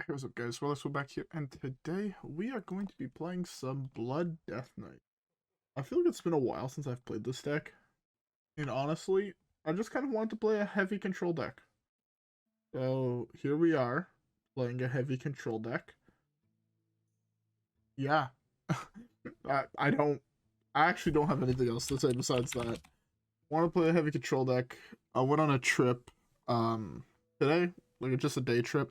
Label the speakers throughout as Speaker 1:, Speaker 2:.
Speaker 1: Hey, what's up guys, WhirlXbow back here, and today we are going to be playing some Blood Deathknight. I feel like it's been a while since I've played this deck, and honestly, I just kind of wanted to play a heavy control deck. So here we are, playing a heavy control deck. Yeah, I actually don't have anything else to say besides that. Want to play a heavy control deck. I went on a trip, today, like just a day trip.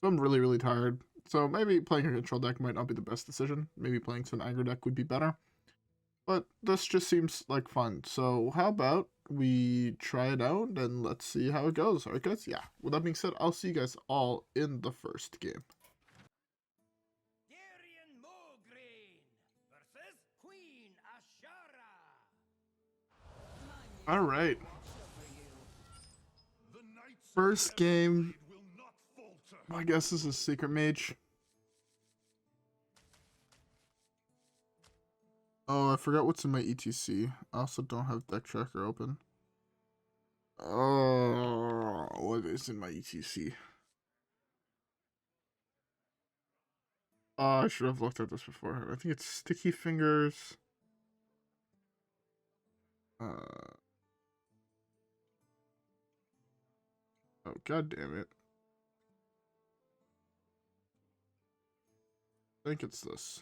Speaker 1: So I'm really tired. So maybe playing a control deck might not be the best decision. Maybe playing some aggro deck would be better. But this just seems like fun. So how about we try it out and let's see how it goes. Alright guys, yeah. With that being said, I'll see you guys all in the first game. Alright. First game. I guess this is Secret Mage. Oh, I forgot what's in my E.T.C. I also don't have Deck Tracker open. Oh, what is in my E.T.C.? Oh, I should have looked at this before. I think it's Sticky Fingers. Oh, god damn it. I think it's this.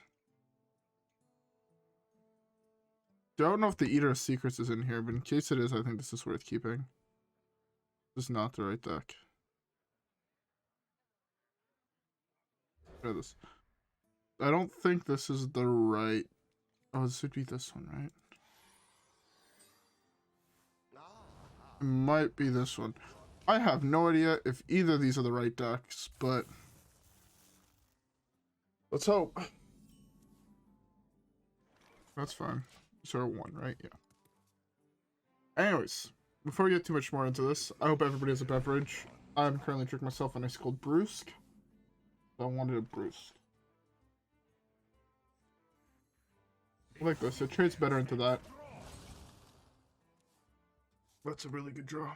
Speaker 1: Don't know if the Eater of Secrets is in here, but in case it is, I think this is worth keeping. This is not the right deck. Try this. I don't think this is the right... Oh, this would be this one, right? It might be this one. I have no idea if either of these are the right decks, but... let's hope. That's fine. Zero one, right? Yeah. Anyways, before we get too much more into this, I hope everybody has a beverage. I'm currently drinking myself an ice cold Brewsk. So I wanted a Brewsk. I like this. It trades better into that. That's a really good draw.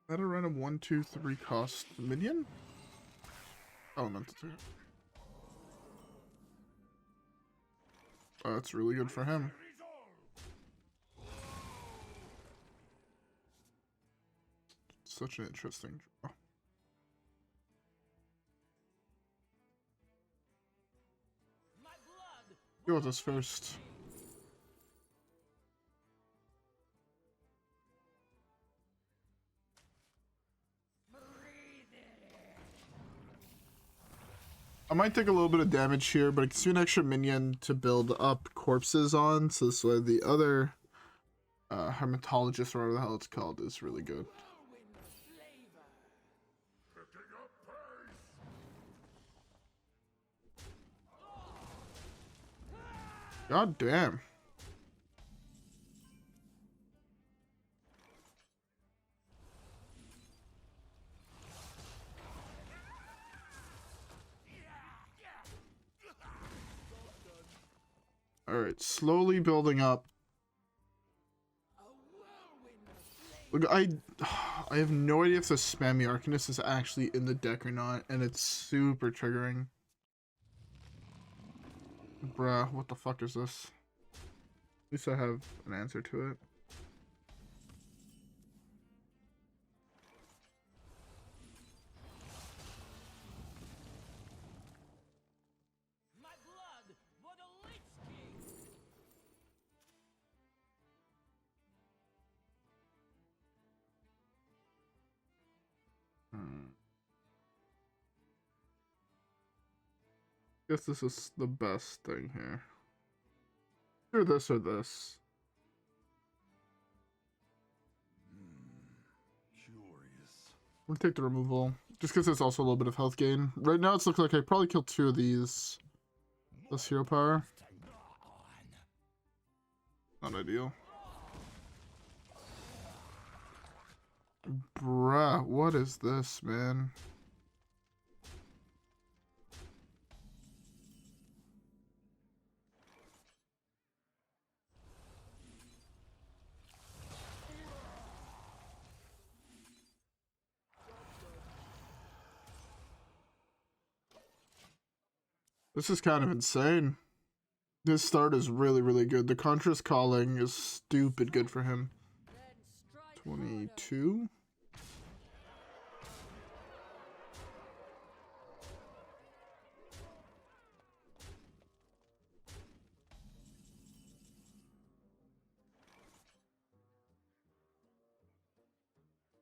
Speaker 1: Is that a random 1, 2, 3 cost minion? Elemental 2. Oh, that's really good for him. Such an interesting draw. Go with this first. I might take a little bit of damage here, but it gives me an extra minion to build up corpses on, so this way the other hermatologist, or whatever the hell it's called, is really good. God damn. Alright, slowly building up. Look, I have no idea if the Spammy Arcanist is actually in the deck or not, and it's super triggering. Bruh, what the fuck is this? At least I have an answer to it. Guess this is the best thing here. Either this or this. I'm gonna take the removal, just because it's also a little bit of health gain. Right now it's looking like I probably killed 2 of these. This hero power. Not ideal. Bruh, what is this, man? This is kind of insane. His start is really, really good. The Contrast Calling is stupid good for him. 22?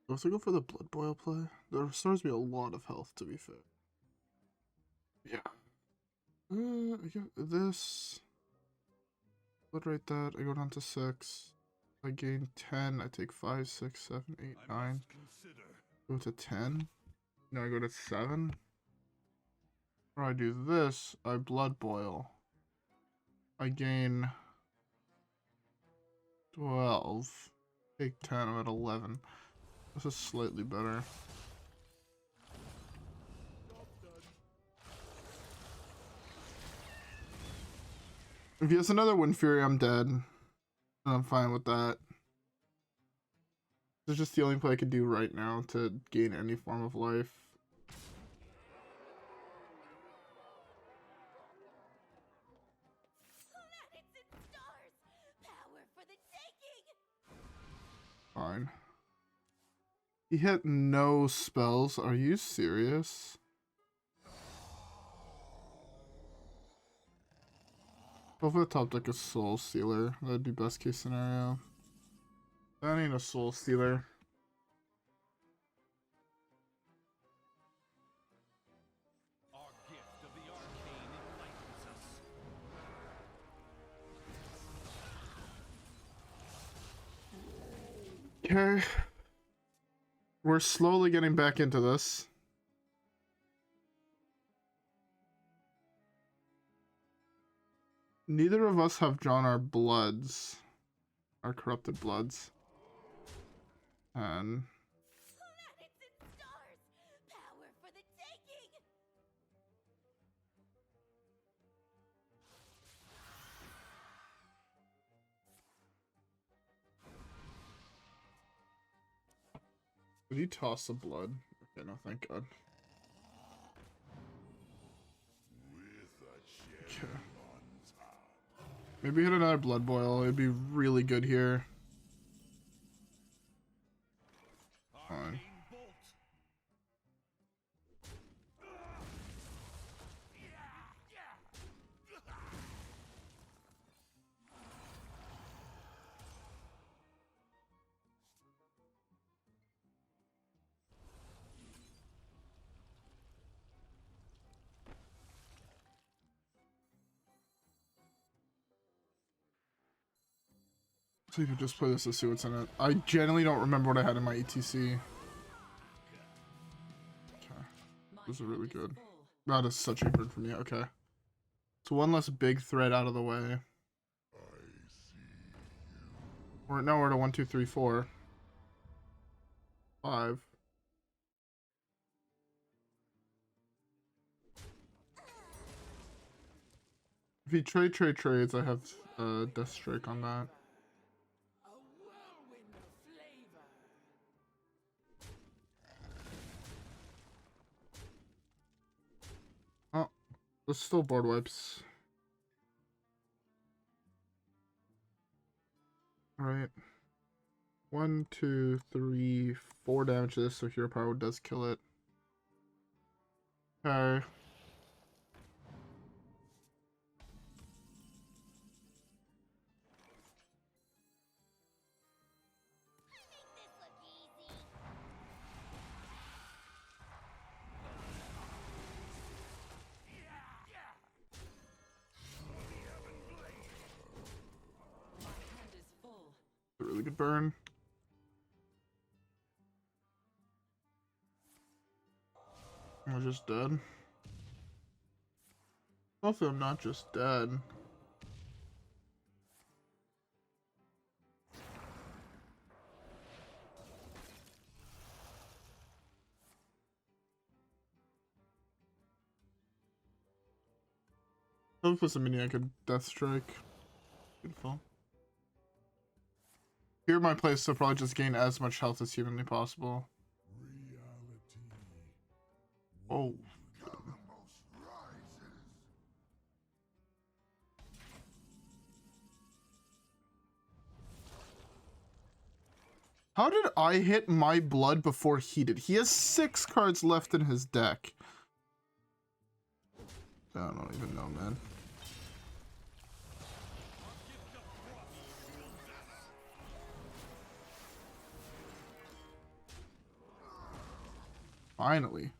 Speaker 1: Let's go for the Blood Boil play. That restores me a lot of health, to be fair. Yeah. I get this. Obliterate that. I go down to 6. I gain 10. I take 5, 6, 7, 8, 9. Go to 10. Now I go to 7. Or I do this. I Blood Boil. I gain 12. Take 10. I'm at 11. This is slightly better. If he has another Wind Fury, I'm dead. And I'm fine with that. This is just the only play I can do right now to gain any form of life. Fine. He hit no spells. Are you serious? Hopefully the top deck is Soulstealer. That'd be best case scenario. That ain't a Soulstealer.
Speaker 2: Our gift of the arcane enlightens us.
Speaker 1: Okay. We're slowly getting back into this. Neither of us have drawn our bloods. Our corrupted bloods. And
Speaker 3: Planets and stars! Power for the taking!
Speaker 1: did he toss the blood? Okay, no, thank God. Okay. Maybe hit another Blood Boil. It'd be really good here. Fine. So you could just play this to see what's in it. I genuinely don't remember what I had in my E.T.C. Okay. This is really good. That is such a good for me. Okay. So one less big threat out of the way. Now we're at a 1, 2, 3, 4. 5. If he trades, I have Death Strike on that. Oh, there's still board wipes. Alright. 1, 2, 3, 4 damage to this, so Hero Power does kill it. Okay. A really good burn. I'm just dead. Hopefully I'm not just dead. Hopefully for some mini I could Death Strike. Beautiful. Here my place to probably just gain as much health as humanly possible. Oh. How did I hit my blood before he did? He has 6 cards left in his deck. I don't even know, man. Finally.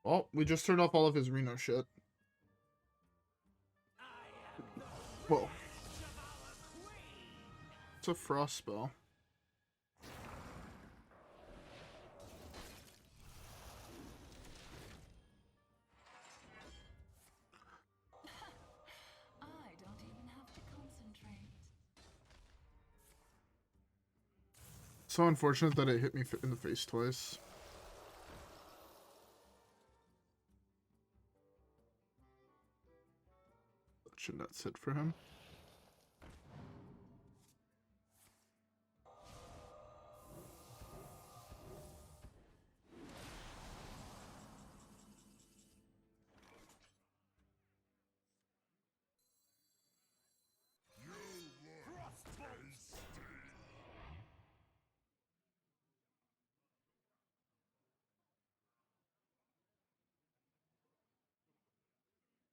Speaker 1: Oh, we just turned off all of his Reno shit. Whoa. It's a frost spell.
Speaker 3: I don't even have to concentrate.
Speaker 1: So unfortunate that it hit me in the face twice. Shouldn't that sit for him?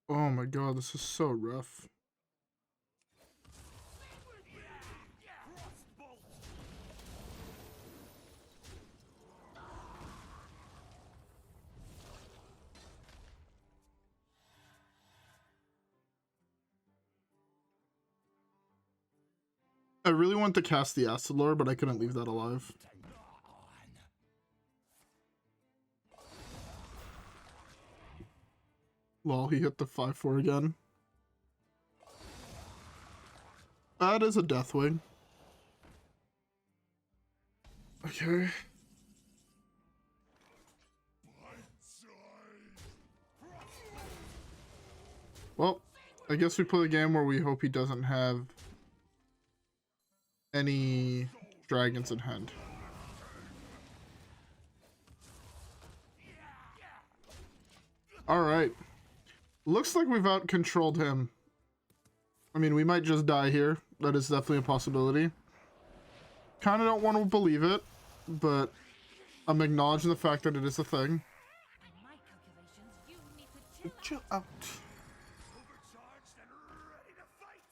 Speaker 1: Oh my god, this is so rough. I really want to cast the Astalor, but I couldn't leave that alive. Lol, he hit the 5-4 again. That is a Deathwing. Okay. Well, I guess we play a game where we hope he doesn't have any dragons in hand. Alright. Looks like we've out-controlled him. I mean, we might just die here. That is definitely a possibility. Kinda don't want to believe it, but I'm acknowledging the fact that it is a thing.
Speaker 3: My calculations, you need to
Speaker 1: Chill out.
Speaker 2: Overcharged and ready to fight.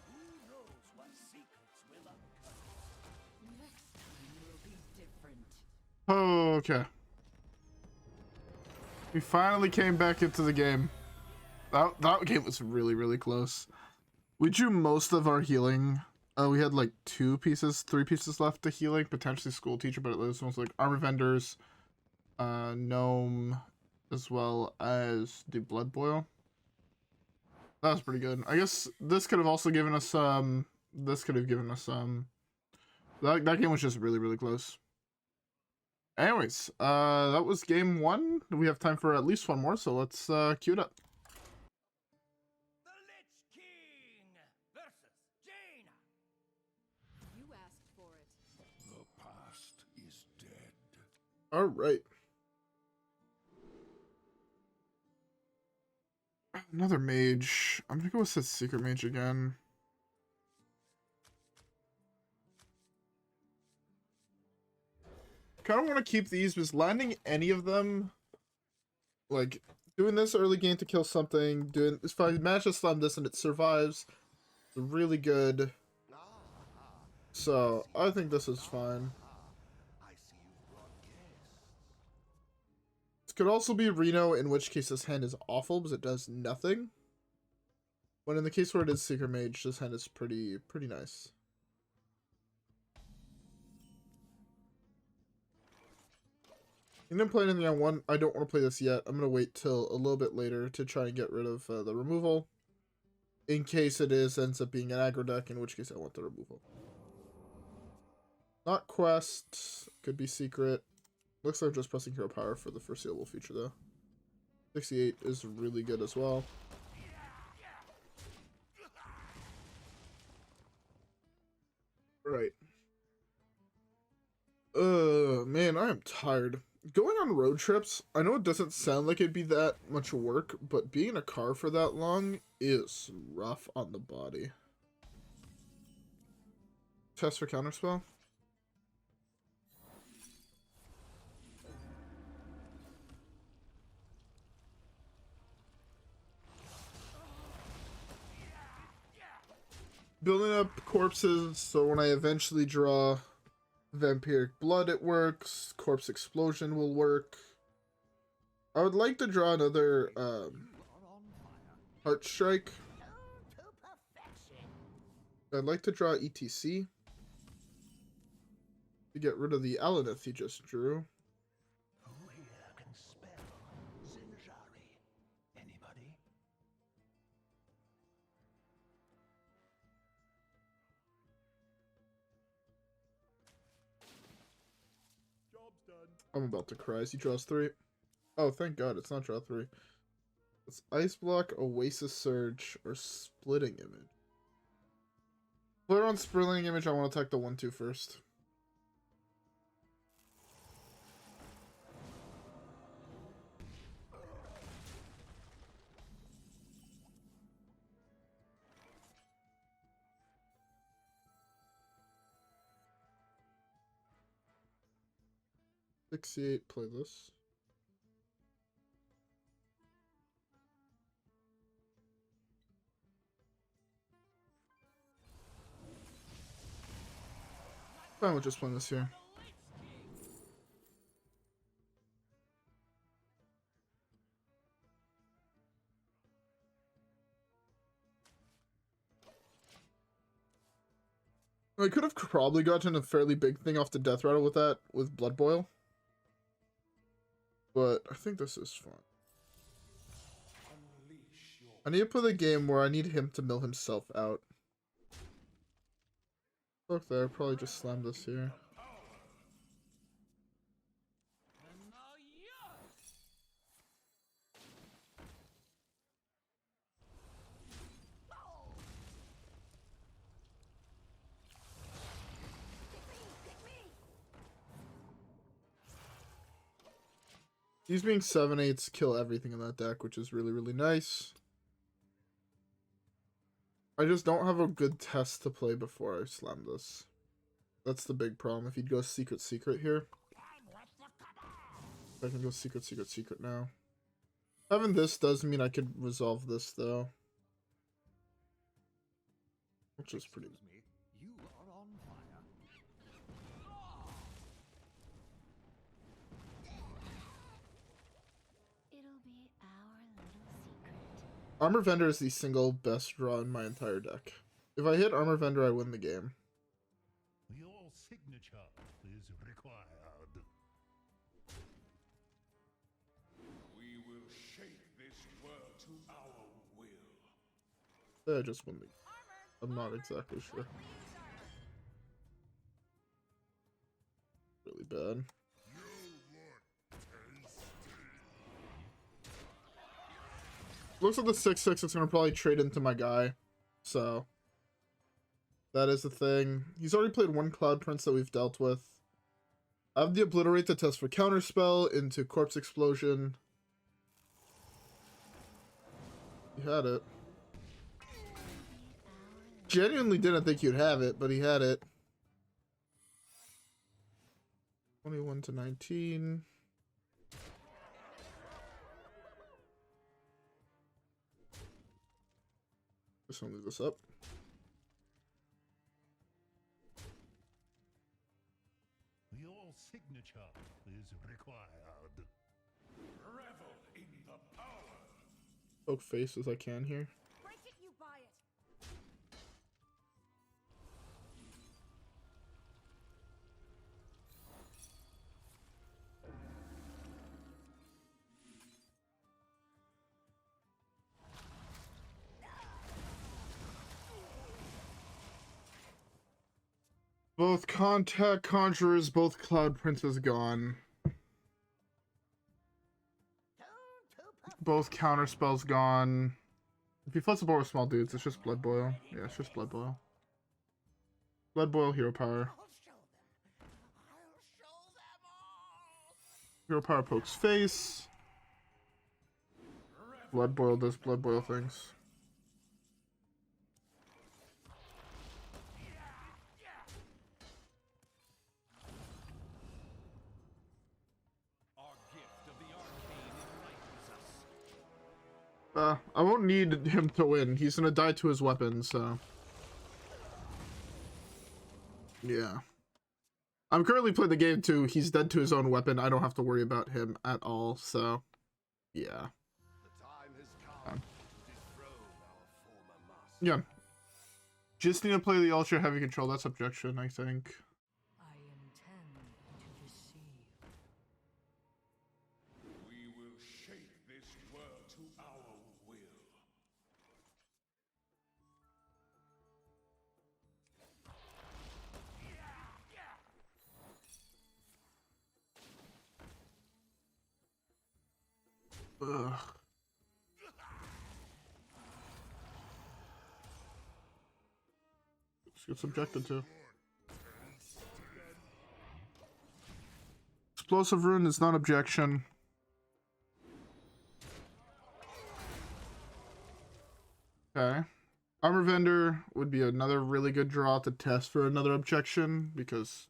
Speaker 2: Who knows what secrets will uncover?
Speaker 3: Next time will be different.
Speaker 1: Oh, okay. We finally came back into the game. That game was really, really close. We drew most of our healing. We had like 3 pieces left to healing, potentially school teacher, but it was like armor vendors, gnome, as well as the blood boil. That was pretty good. I guess this could have also given us that game was just really, really close. Anyways, that was game 1. We have time for at least one more, so let's cue it up.
Speaker 2: The Lich King versus Jaina.
Speaker 3: You asked for it.
Speaker 2: The past is dead.
Speaker 1: All right. Another mage. I'm gonna go with the secret mage again. Kind of want to keep these, because landing any of them, like doing this early game to kill something, if I manage to slam this and it survives, it's really good. So I think this is fine.
Speaker 2: I see you brought guests.
Speaker 1: This could also be Reno, in which case this hand is awful because it does nothing. But in the case where it is secret mage, this hand is pretty nice. I didn't play anything I want. I don't want to play this yet. I'm going to wait till a little bit later to try and get rid of the removal. In case it ends up being an aggro deck, in which case I want the removal. Not quest. Could be secret. Looks like I'm just pressing hero power for the foreseeable future though. 68 is really good as well. Man, I am tired. Going on road trips, I know it doesn't sound like it'd be that much work, but being in a car for that long is rough on the body. Test for counterspell. Building up corpses, so when I eventually draw Vampiric Blood, it works. Corpse Explosion will work. I would like to draw another Heart Strike. I'd like to draw E.T.C. to get rid of the Alanith he just drew.
Speaker 4: Who here can spell Zinjari? Anybody?
Speaker 2: Job's done.
Speaker 1: I'm about to cry. He draws 3. Oh, thank God, it's not draw 3. It's Ice Block, Oasis Surge, or Splitting Image. Player on Splitting Image, I want to attack the 1/2 first. Asphyxiate, play this. Fine, we'll just play this here. I could have probably gotten a fairly big thing off the Death Rattle with that, with Blood Boil. But I think this is fun. I need to play the game where I need him to mill himself out. Look there, probably just slam this here. These being 7/8s kill everything in that deck, which is really, really nice. I just don't have a good test to play before I slam this. That's the big problem. If he'd go Secret here. I can go Secret now. Having this does mean I could resolve this, though. Which is pretty...
Speaker 4: Excuse me, you are on fire.
Speaker 3: It'll be our little secret.
Speaker 1: Armor Vendor is the single best draw in my entire deck. If I hit Armor Vendor, I win the game.
Speaker 4: Your signature is required.
Speaker 2: We will shape this world to our will.
Speaker 1: I just win the game. I'm not exactly sure. Really bad. Looks like the 6/6 is going to probably trade into my guy. So, that is the thing. He's already played one Cloud Prince that we've dealt with. I have the Obliterate to test for Counterspell into Corpse Explosion. He had it. Genuinely didn't think you'd have it, but he had it. 21-19. Just gonna leave this up.
Speaker 4: Your signature is required.
Speaker 2: Revel in the power.
Speaker 1: Poke face as I can here.
Speaker 3: Break it, you buy it.
Speaker 1: Both Contact Conjurers, both Cloud Princes gone. Both Counterspells gone. If he floods the board with small dudes, it's just Blood Boil. Yeah, it's just Blood Boil. Blood Boil, Hero Power.
Speaker 3: I'll show them. I'll show them all.
Speaker 1: Hero power pokes face. Blood boil does blood boil things.
Speaker 2: Our gift of the arcane enlightens us.
Speaker 1: I won't need him to win. He's gonna die to his weapon, so. Yeah. I'm currently playing the game too. He's dead to his own weapon. I don't have to worry about him at all, so. Yeah.
Speaker 5: The time has come to dethrone our former master.
Speaker 1: Yeah. Just need to play the ultra heavy control. That's objection, I think.
Speaker 6: I intend to deceive.
Speaker 5: We will shape this world to our will.
Speaker 1: Ugh. This gets subjected to. Explosive Rune is not objection. Okay. Armor Vendor would be another really good draw to test for another objection because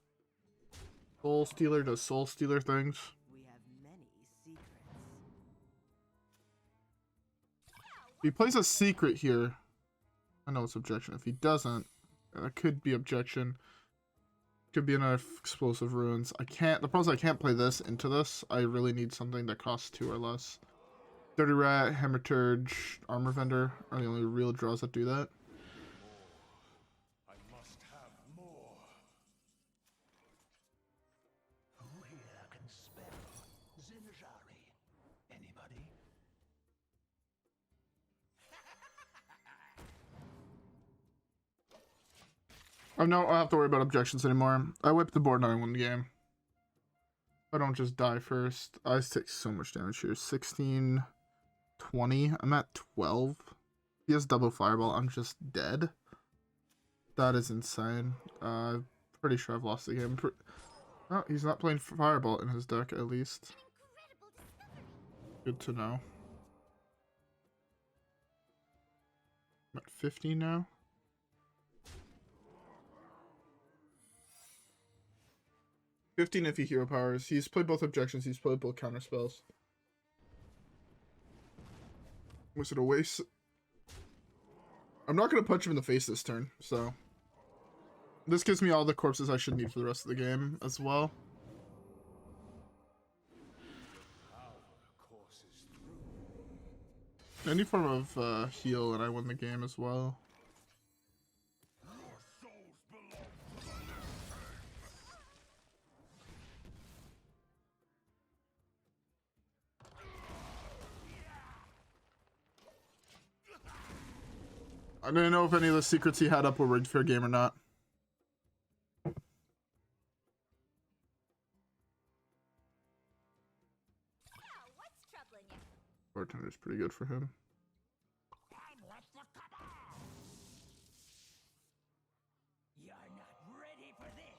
Speaker 1: Soulstealer does Soulstealer things.
Speaker 6: We have many secrets.
Speaker 1: If he plays a secret here, I know it's objection. If he doesn't, that could be objection. Could be another explosive ruins. I can't. The problem is I can't play this into this. I really need something that costs 2 or less. Dirty Rat, Hematurge, Armor Vendor are the only real draws that do that.
Speaker 5: I must have more.
Speaker 4: Who here can spell Zinjari? Anybody?
Speaker 1: I don't have to worry about objections anymore. I whip the board and I win the game. I don't just die first. I take so much damage here. 16, 20. I'm at 12. He has double fireball. I'm just dead. That is insane. Pretty sure I've lost the game. Oh, he's not playing fireball in his deck, at least. Good to know. I'm at 50 now. If he hero powers. He's played both objections. He's played both counter spells. Was it a waste? I'm not going to punch him in the face this turn, so. This gives me all the corpses I should need for the rest of the game as well. Any form of heal and I win the game as well. I didn't know if any of the secrets he had up were rigged for a game or not.
Speaker 3: What's troubling you?
Speaker 1: Bartender's pretty good for him.
Speaker 6: You're not ready for this.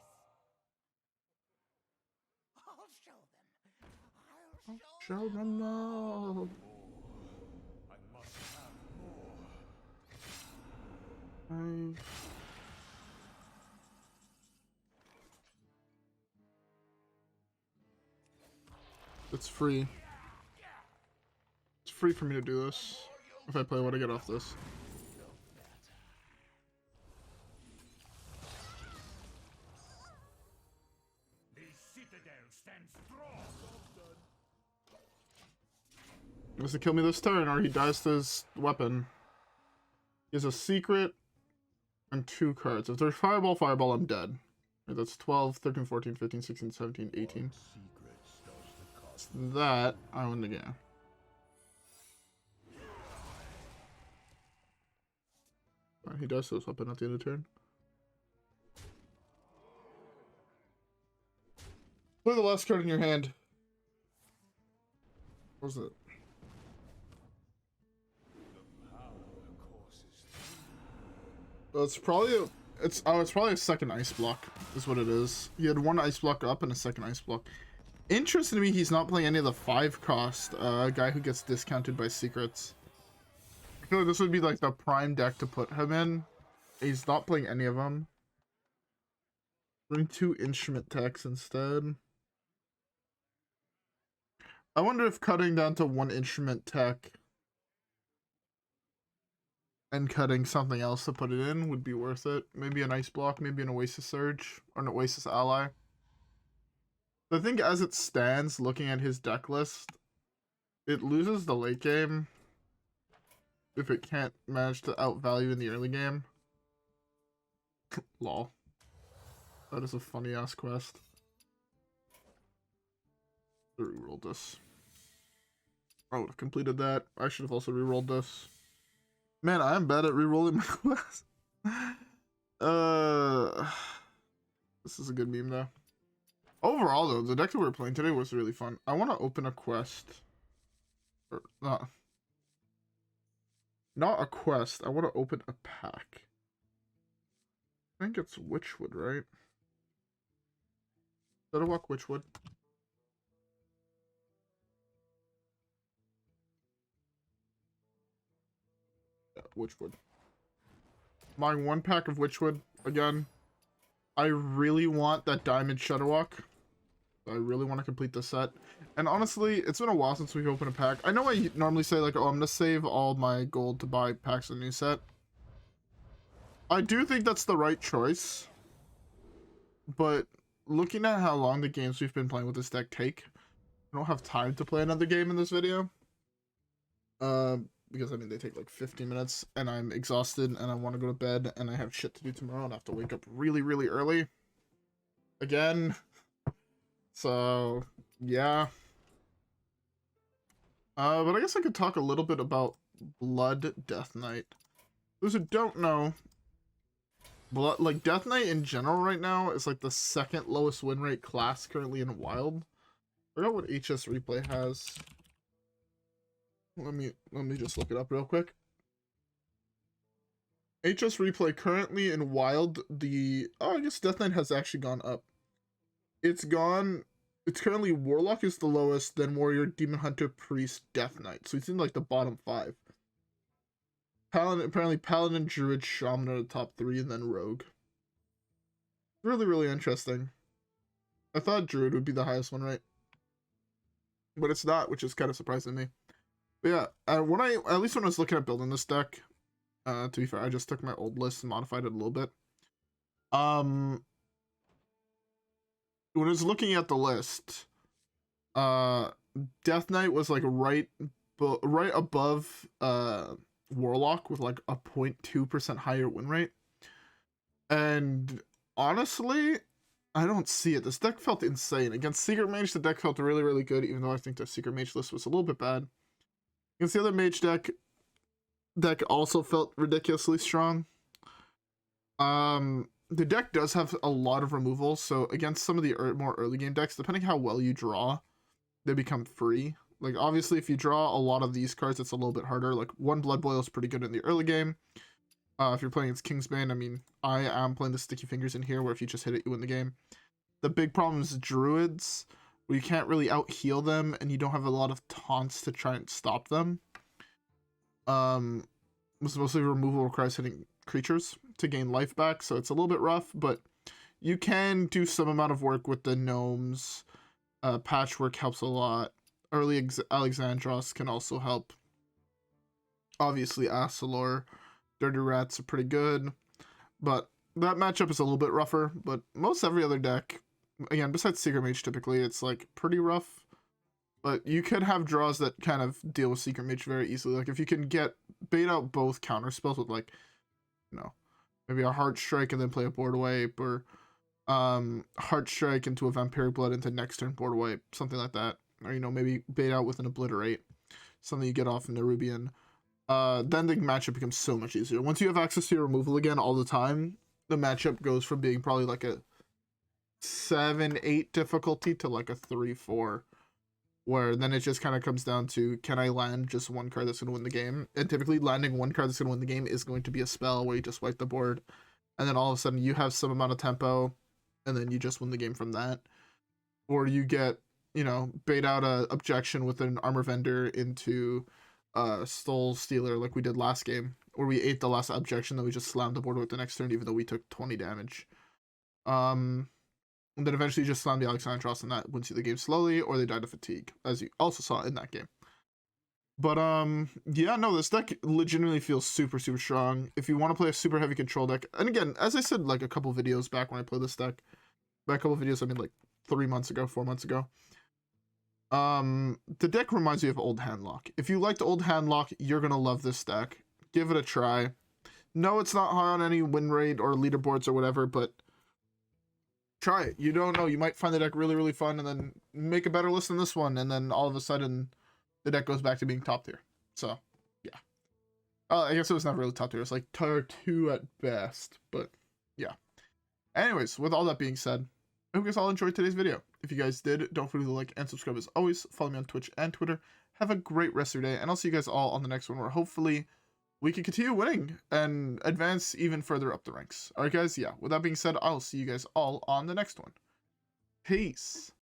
Speaker 6: I'll show them.
Speaker 1: Show them no.
Speaker 5: I must have more.
Speaker 1: It's free. It's free for me to do this. If I play what I get off this.
Speaker 5: The citadel stands strong.
Speaker 1: He has to kill me this turn or he dies to his weapon. He has a secret and 2 cards. If there's fireball, I'm dead. That's 12, 13, 14, 15, 16, 17, 18. That, I win the game. He does so weapon at the end of the turn. Play the last card in your hand. What was it? It's probably it's probably a second ice block is what it is. He had 1 ice block up and a second ice block. Interesting to me, he's not playing any of the 5-cost guy who gets discounted by secrets. I feel like this would be like the prime deck to put him in. He's not playing any of them. Bring 2 instrument techs instead. I wonder if cutting down to 1 instrument tech and cutting something else to put it in would be worth it. Maybe an Ice Block, maybe an Oasis Surge, or an Oasis Ally. I think as it stands, looking at his deck list, it loses the late game if it can't manage to outvalue in the early game. Lol. That is a funny ass quest. Rerolled this. I would have completed that. I should have also rerolled this. Man, I am bad at rerolling my quests. This is a good meme though. Overall though, the deck that we were playing today was really fun. I want to open a quest. Or not a quest. I want to open a pack. I think it's Witchwood, right? Shadowwalk Witchwood. Yeah, Witchwood. Buying 1 pack of Witchwood again. I really want that Diamond Shadowwalk. I really want to complete the set. And honestly, it's been a while since we've opened a pack. I know I normally say like, oh, I'm going to save all my gold to buy packs of the new set. I do think that's the right choice. But looking at how long the games we've been playing with this deck take, I don't have time to play another game in this video. Because I mean they take like 15 minutes and I'm exhausted and I want to go to bed and I have shit to do tomorrow and I have to wake up really, really early. Again. So, yeah. But I guess I could talk a little bit about Blood Deathknight. Those who don't know, like Deathknight in general right now is like the 2nd lowest win rate class currently in Wild. I forgot what HS Replay has. Let me just look it up real quick. HS Replay currently in Wild, I guess Deathknight has actually gone up. It's currently Warlock is the lowest, then Warrior, Demon Hunter, Priest, Deathknight. So it's in like the bottom 5. Paladin, apparently Paladin, Druid, Shaman are the top 3, and then Rogue. Really, really interesting. I thought Druid would be the highest one, right? But it's not, which is kind of surprising to me. But yeah, at least when I was looking at building this deck, to be fair, I just took my old list and modified it a little bit. When I was looking at the list, Deathknight was like right above Warlock with like a 0.2% higher win rate. And honestly, I don't see it. This deck felt insane. Against Secret Mage, the deck felt really, really good, even though I think the Secret Mage list was a little bit bad. Against the other Mage deck also felt ridiculously strong. The deck does have a lot of removals, so against some of the more early game decks, depending how well you draw, they become free. Like, obviously, if you draw a lot of these cards, it's a little bit harder. Like, 1 Blood Boil is pretty good in the early game. If you're playing against Kingsbane, I mean, I am playing the Sticky Fingers in here, where if you just hit it, you win the game. The big problem is Druids, where you can't really out-heal them, and you don't have a lot of taunts to try and stop them. Mostly removal requires hitting creatures to gain life back, so it's a little bit rough, but you can do some amount of work with the gnomes. Patchwerk helps a lot. Early Alexandros can also help. Obviously, Astalor, Dirty Rats are pretty good, but that matchup is a little bit rougher. But most every other deck, again, besides Secret Mage, typically it's like pretty rough. But you could have draws that kind of deal with Secret Mage very easily. Like if you can bait out both counter spells with like, you know, maybe a Heart Strike and then play a Board Wipe, or Heart Strike into a Vampiric Blood into next turn Board Wipe, something like that. Or, you know, maybe bait out with an Obliterate, something you get off in Nerubian. Then the matchup becomes so much easier. Once you have access to your removal again all the time, the matchup goes from being probably like a 7-8 difficulty to like a 3-4. Where then it just kind of comes down to, can I land just one card that's going to win the game? And typically landing one card that's going to win the game is going to be a spell where you just wipe the board. And then all of a sudden you have some amount of tempo, and then you just win the game from that. Or you get you know, bait out a objection with an armor vendor into Soulstealer like we did last game, where we ate the last objection that we just slammed the board with the next turn, even though we took 20 damage. And then eventually just slammed the Alexandros, and that wins you the game slowly, or they died of fatigue, as you also saw in that game. But yeah, no, this deck legitimately feels super, super strong. If you want to play a super heavy control deck, and again, as I said like a couple videos back when I played this deck, by a couple videos I mean like 3 months ago, 4 months ago, the deck reminds me of Old Handlock. If you liked Old Handlock, you're gonna love this deck. Give it a try. No, it's not high on any win rate or leaderboards or whatever, but try it. You don't know, you might find the deck really, really fun, and then make a better list than this one, and then all of a sudden the deck goes back to being top tier. So yeah, I guess it was never really top tier. It's like tier 2 at best, but yeah. Anyways, with all that being said, I hope you guys all enjoyed today's video. If you guys did, don't forget to like and subscribe as always. Follow me on Twitch and Twitter. Have a great rest of your day, and I'll see you guys all on the next one, where hopefully we can continue winning and advance even further up the ranks. Alright guys, yeah, with that being said, I'll see you guys all on the next one. Peace.